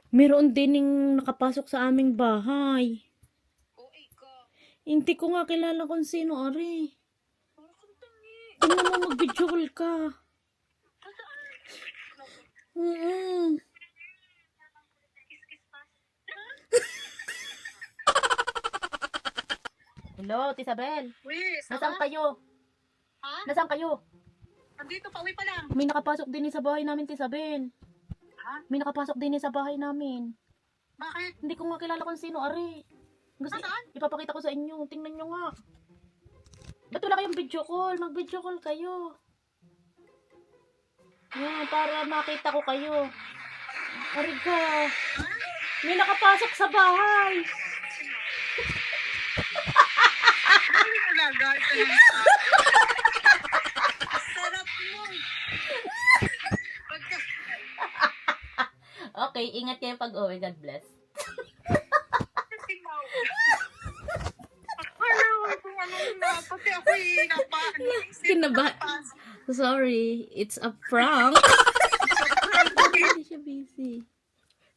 Meron din yung nakapasok sa aming bahay. OA ka. Hindi ko nga kilala kung sino, Ari. Parang kang tangi. Tingnan mo, mag-video call ka. Saan? Mm. Kiss-kiss pa. Hello, Tisabel. Uy, Nasaan kayo? Ha? Nasaan kayo? Andito, pauwi pa lang. May nakapasok din sa bahay namin, Tisabel. Ha? May nakapasok din sa bahay namin. Bakit? Hindi ko nga kilala kung sino, Ari. Gusto, Nasaan? ipapakita ko sa inyo. Tingnan nyo nga. Ba't wala kayong video call? Mag-video call kayo. Yan, para makita ko kayo. Ari ka. May nakapasok sa bahay. Ano yung lagay? Sarap mo. Pagka... Okay, ingat kayo pag-uwi. God bless. Kasi mau. Alam mo kung ano na. Pati ako'y Kinaba- Sorry, it's a prank. Hindi siya busy.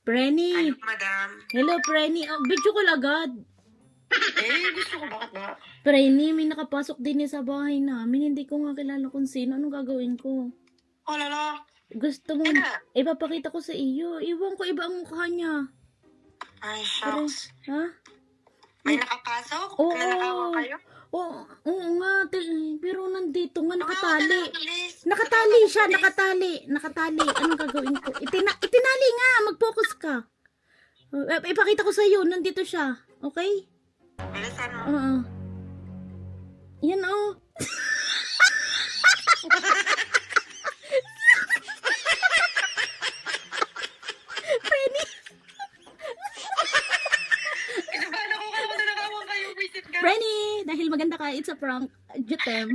Prenny. Madam. Hello, Prenny. Oh, video call agad. Gusto ko bakit ba? Prenny, may nakapasok din sa bahay namin. Hindi ko nga kilala kung sino. Anong gagawin ko? Oh, lala. Gusto mo, Ano? ipapakita ko sa iyo. Iwan ko iba ang mukha niya. Ay, Pare, shucks. ha? May nakapasok? Oo. Nanakawa kayo? Oo nga. Pero nandito nga, nakatali. Please. Nakatali siya, nakatali. Nakatali. Anong gagawin ko? Itinali nga, mag-focus ka. Ipakita ko sa iyo, nandito siya. Okay? Bilisan mo. Oo. Yan oh. Frenny, Kinabahan ako kung nanakawa kayo. Visit ka. Frenny, dahil maganda ka, it's a prank. Jutem.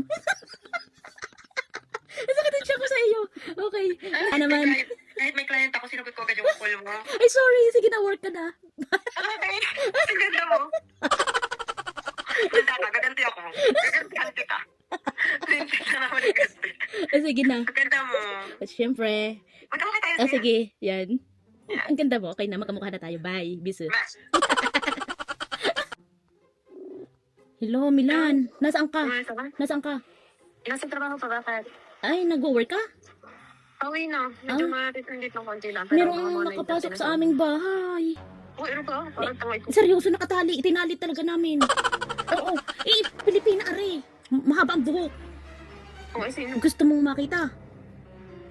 Sakitin siya ko sa iyo. Okay. Ano naman? Kahit may client ako, sinugot ko agad yung call mo. Ay, sorry. Sige na, work ka na. Okay. Ang ganda mo. Ganda ka. Gaganti ako. Gaganti ka. Princess na naman ang gaganti. Sige na. Ang ganda mo. Siyempre. Magkamo tayo sa'yo. Sige. Yan. Ang ganda mo. Okay na, magkamukha na tayo. Bye. Bisu. Hello, Milan. Nasaan ka? Nasaan ka? Nasa trabaho pa bakit? Ay, nag-work ka? Pauwi na. Medyo matitindit ng konti lang. Merong nakapasok sa aming bahay. Uy, ano ba? Parang tangay ko. Seryoso, nakatali. Itinali talaga namin. Oo. Pilipina, are. Mahaba ang buhok. Uy, sino? Gusto mong makita?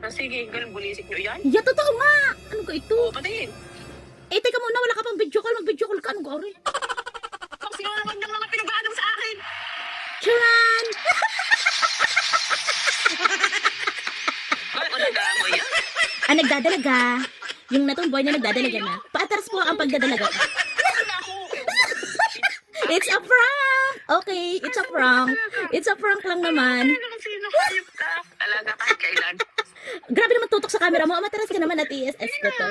Sige, ganun bulisik nyo yan. Ya, totoo nga. Ano ka ito? Patayin. Teka muna. Wala ka pang video call. Mag-video call ka. Ano ka, are? Kung sino naman ng mga pinag-aanong sa akin. Charan! Bakit ano na mo yan? Nagdadalaga. Yung natumboy na nagdadalaga na. Paatras po ang pagdadalaga. Wala ako. It's a prank! Okay, it's a prank. It's a prank lang naman. Kung sino kayong ka. Talaga kahit kailan. Grabe naman tutok sa camera mo. Matras ka naman at TSS ko to.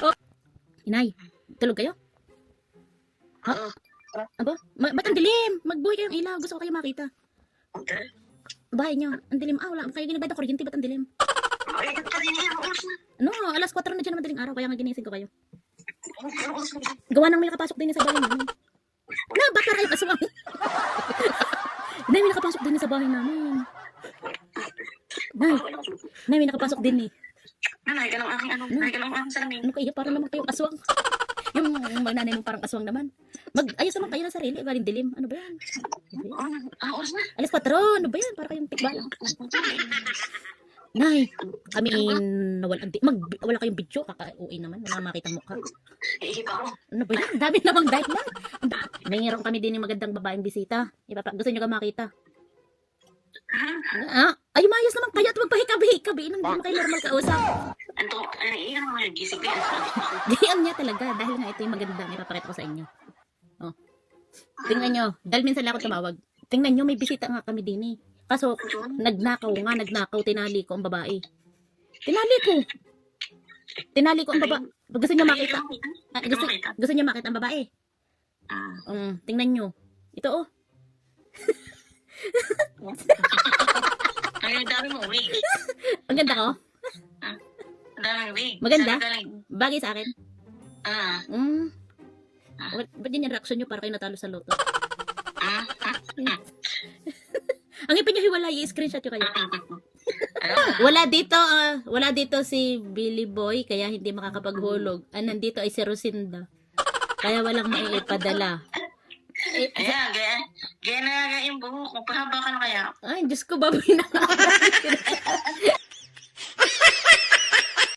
Oh. Inay, tulog kayo? Oo. Aba, ba't ang dilim? Magbuhay kayong ilaw. Gusto ko kayo makita. Okay. Bahay nyo. Ang dilim. Wala kayo ginagad ng kuryente. Ba't ang dilim? Ay, kanina yung oras na. No, alas 4 na dyan ng madaling araw. Kaya nga ginising ko kayo. Ano oras na? Gawa nang may nakapasok din sa bahay namin. Na, baka kayo aswang. Nay, may nakapasok din sa bahay namin. Nay, may nakapasok din eh. Nanay ka ng aking ano. Nanay ka ng aking salamin. Ano kayo? Parang naman kayong aswang. Yung nanay mo parang aswang naman. Mag-ayos naman kayo ng sarili. Galing dilim. Ano ba yan? Ano oras na? Alas 4. Ano ba yan? Para kayong tikbalang. Nay, kami nawalan. Wala kayong video. Kaka-uwi naman. Wala makita mukha. Iiba ako. Ano ba yan? Dami namang dahil na. Mayroon kami din yung magandang babaeng bisita. Gusto nyo ka makita? Ay, mayos naman kayo at magpahikabi-hikabi. Nang hindi mo kayo normal kausap. Anto, iyan naman yung gising ka. Diyan niya talaga. Dahil nga ito yung maganda. May papakita ko sa inyo. Oh. Tingnan nyo. Dahil minsan lang ako tumawag. Tingnan nyo, may bisita nga kami din eh. Kaso, nagnakaw. Tinali ko ang babae. Tinali ko ang babae. Gusto nyo makita? Gusto nyo makita ang babae? Tingnan nyo. Ito oh. Ay, dami mo, wait. Ang ganda ko. Daming wig. Maganda? Sabi galing. Bagay sa akin. Ah. Ba't yun yung reaction nyo para kayo natalo sa loto? Ah. Ang ipin nyo hiwalay, i-screenshot nyo kayo. Ayun. Wala dito si Billy Boy, kaya hindi makakapaghulog. Nandito ay si Rosinda. Kaya walang maipadala. Ayan, gaya na nga yung buhok. Magpahaba ka na kaya. Ay, Diyos ko, baboy na.